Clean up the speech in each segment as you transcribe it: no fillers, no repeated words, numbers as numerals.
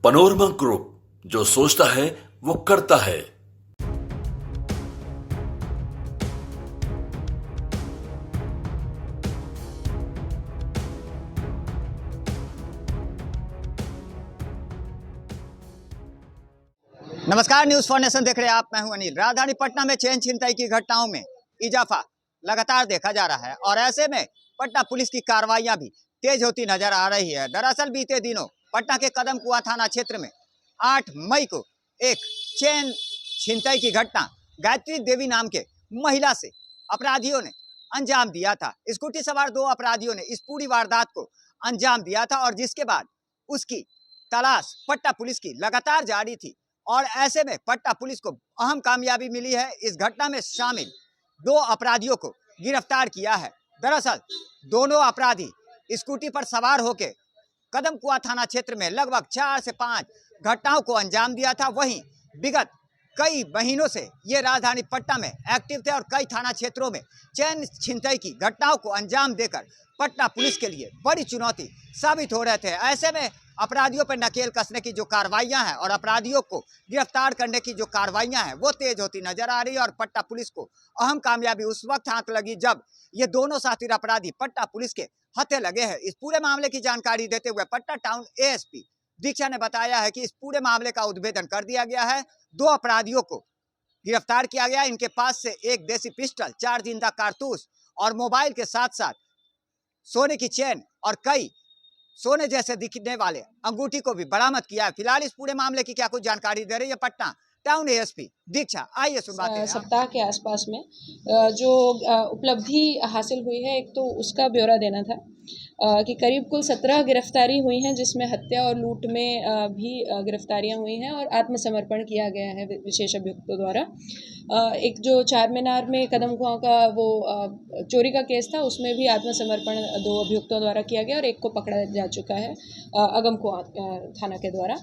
Panorama group, जो सोचता है वो करता है। नमस्कार, न्यूज फॉर नेशन देख रहे हैं आप। मैं हूं अनिल। राजधानी पटना में चेन छिनतई की घटनाओं में इजाफा लगातार देखा जा रहा है और ऐसे में पटना पुलिस की कार्रवाइयां भी तेज होती नजर आ रही है। दरअसल बीते दिनों पटना के कदम कुआं थाना क्षेत्र में 8 मई को एक चेन छिनतई की घटना गायत्री देवी नाम के महिला से अपराधियों ने अंजाम दिया था। स्कूटी सवार 2 अपराधियों ने इस पूरी वारदात को अंजाम दिया था और जिसके बाद उसकी तलाश पटना पुलिस की लगातार जारी थी और ऐसे में पटना पुलिस को अहम कामयाबी मिली है। इस घटना में शामिल 2 अपराधियों को गिरफ्तार किया है। दरअसल दोनों अपराधी स्कूटी पर सवार होकर कदम कुआं थाना क्षेत्र में लगभग 4 से 5 घटनाओं को अंजाम दिया था। वहीं विगत कई महीनों से ये राजधानी पटना में एक्टिव थे और कई थाना क्षेत्रों में चैन छिनतई की घटनाओं को अंजाम देकर पटना पुलिस के लिए बड़ी चुनौती साबित हो रहे थे। ऐसे में अपराधियों पर नकेल कसने की जो कार्रवाइयां हैं और अपराधियों को गिरफ्तार करने की जो कार्रवाइयां हैं वो तेज होती नजर आ रही है और पटना पुलिस को अहम कामयाबी उस वक्त हाथ लगी जब ये दोनों साथी अपराधी पटना पुलिस के हत्थे लगे हैं। इस पूरे मामले की जानकारी देते हुए पटना टाउन एएसपी दीक्षा ने बताया है कि इस पूरे मामले का उद्भेदन कर दिया गया है। 2 अपराधियों को गिरफ्तार किया गया। इनके पास से एक देसी पिस्टल, 4 जिंदा कारतूस और मोबाइल के साथ साथ सोने की चेन और कई सोने जैसे दिखने वाले अंगूठी को भी बरामद किया है। फिलहाल इस पूरे मामले की क्या कुछ जानकारी दे रही है पटना टाउन एएसपी दीक्षा, आइए सुनवाते हैं। सप्ताह के आसपास में जो उपलब्धि हासिल हुई है, एक तो उसका ब्यौरा देना था कि करीब कुल 17 गिरफ्तारी हुई हैं, जिसमें हत्या और लूट में भी गिरफ्तारियां हुई हैं और आत्मसमर्पण किया गया है विशेष अभियुक्तों द्वारा। एक जो चार मीनार में कदम कुआं का वो चोरी का केस था, उसमें भी आत्मसमर्पण 2 अभियुक्तों द्वारा किया गया और एक को पकड़ा जा चुका है अगम कुआं थाना के द्वारा।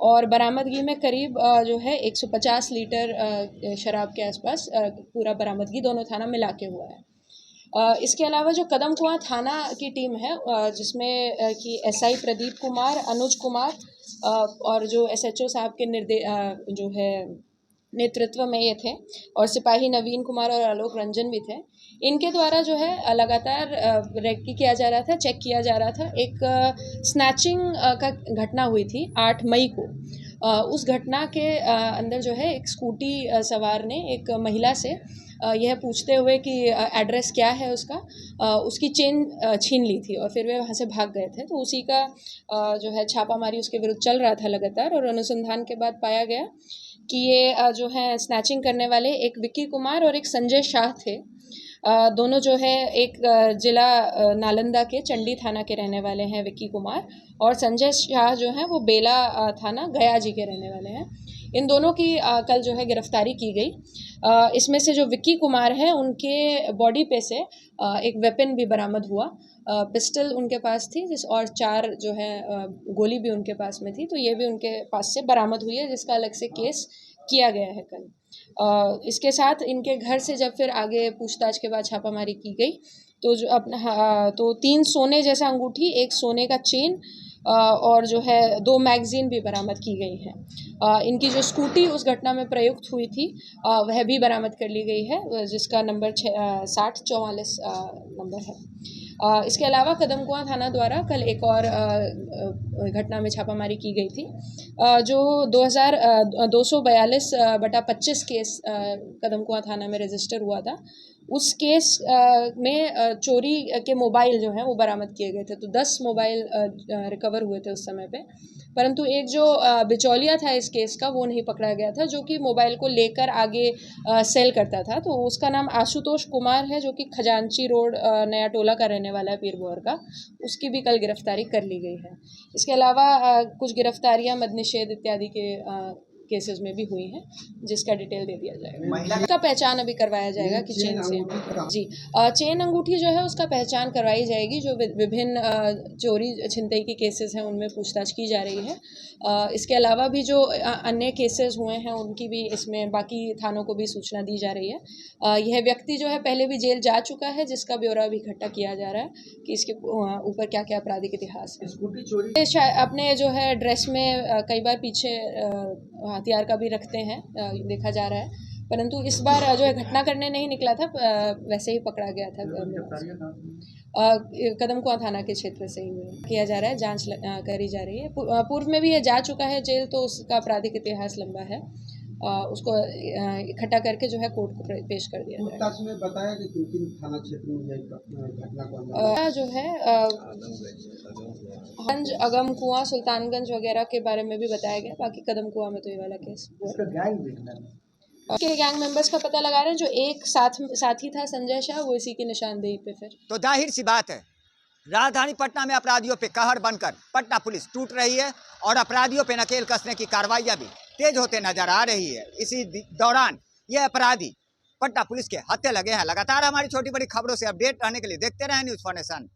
और बरामदगी में करीब जो है 150 लीटर शराब के आसपास पूरा बरामदगी दोनों थाना मिला के हुआ है। इसके अलावा जो कदम कुआं थाना की टीम है, जिसमें कि एसआई प्रदीप कुमार, अनुज कुमार और जो एसएचओ साहब के जो है नेतृत्व में ये थे और सिपाही नवीन कुमार और आलोक रंजन भी थे। इनके द्वारा जो है लगातार रेकी किया जा रहा था, चेक किया जा रहा था। एक स्नैचिंग का घटना हुई थी 8 मई को। उस घटना के अंदर जो है एक स्कूटी सवार ने एक महिला से यह पूछते हुए कि एड्रेस क्या है उसकी चेन छीन ली थी और फिर वे वहाँ से भाग गए थे। तो उसी का जो है छापामारी उसके विरुद्ध चल रहा था लगातार और अनुसंधान के बाद पाया गया कि ये जो है स्नैचिंग करने वाले एक विक्की कुमार और एक संजय शाह थे। दोनों जो है एक जिला नालंदा के चंडी थाना के रहने वाले हैं विक्की कुमार, और संजय शाह जो हैं वो बेला थाना गया जी के रहने वाले हैं। इन दोनों की कल जो है गिरफ्तारी की गई। इसमें से जो विक्की कुमार है उनके बॉडी पे से एक वेपन भी बरामद हुआ। पिस्टल उनके पास थी और 4 जो है गोली भी उनके पास में थी, तो ये भी उनके पास से बरामद हुई है, जिसका अलग से केस किया गया है कल। इसके साथ इनके घर से जब फिर आगे पूछताछ के बाद छापामारी की गई तो जो तो 3 सोने जैसा अंगूठी, 1 सोने का चेन और जो है 2 मैगजीन भी बरामद की गई हैं। इनकी जो स्कूटी उस घटना में प्रयुक्त हुई थी वह भी बरामद कर ली गई है, जिसका नंबर 6044 नंबर है। इसके अलावा कदम कुआं थाना द्वारा कल एक और घटना में छापामारी की गई थी। जो 242/25 केस कदम कुआं थाना में रजिस्टर हुआ था, उस केस में चोरी के मोबाइल जो हैं वो बरामद किए गए थे। तो 10 मोबाइल रिकवर हुए थे उस समय पे, परंतु एक जो बिचौलिया था इस केस का वो नहीं पकड़ा गया था, जो कि मोबाइल को लेकर आगे सेल करता था। तो उसका नाम आशुतोष कुमार है, जो कि खजांची रोड नया टोला का रहने वाला है, पीरभौर का। उसकी भी कल गिरफ्तारी कर ली गई है। इसके अलावा कुछ गिरफ्तारियां मद्यनिषेध इत्यादि के केसेस में भी हुई हैं, जिसका डिटेल दे दिया जाएगा। उसका पहचान अभी करवाया जाएगा कि चेन से जी चेन अंगूठी जो है उसका पहचान करवाई जाएगी। जो विभिन्न चोरी छिनतई के केसेस हैं उनमें पूछताछ की जा रही है। इसके अलावा भी जो अन्य केसेस हुए हैं उनकी भी इसमें बाकी थानों को भी सूचना दी जा रही है। यह व्यक्ति जो है पहले भी जेल जा चुका है, जिसका ब्यौरा भी इकट्ठा किया जा रहा है कि इसके ऊपर क्या क्या आपराधिक इतिहास है। अपने जो है ड्रेस में कई बार पीछे हथियार का भी रखते हैं, देखा जा रहा है, परंतु इस बार जो है घटना करने नहीं निकला था, वैसे ही पकड़ा गया था। कदमकुआं थाना के क्षेत्र से ही किया जा रहा है, जांच करी जा रही है। पूर्व में भी ये जा चुका है जेल, तो उसका आपराधिक इतिहास लंबा है। उसको इकट्ठा करके जो है कोर्ट को पेश कर दिया जाएगा। में बताया कि किन थाना क्षेत्र में यह घटना को जो है गंज, अगमकुआं, सुल्तानगंज वगैरह के बारे में भी बताया गया। बाकी कदमकुआं में तो ये वाला केस के गैंग मेंबर्स का पता लगा रहे हैं। जो एक साथी था संजय शाह, वो इसी की निशानदेही पे फिर। तो जाहिर सी बात है, राजधानी पटना में अपराधियों पे कहर बनकर पटना पुलिस टूट रही है और अपराधियों पे नकेल कसने की कार्रवाइयां भी तेज होते नजर आ रही है। इसी दौरान ये अपराधी पटना पुलिस के हत्थे लगे हैं। लगातार हमारी छोटी बड़ी खबरों से अपडेट रहने के लिए देखते रहें न्यूज़ फॉर नेशन।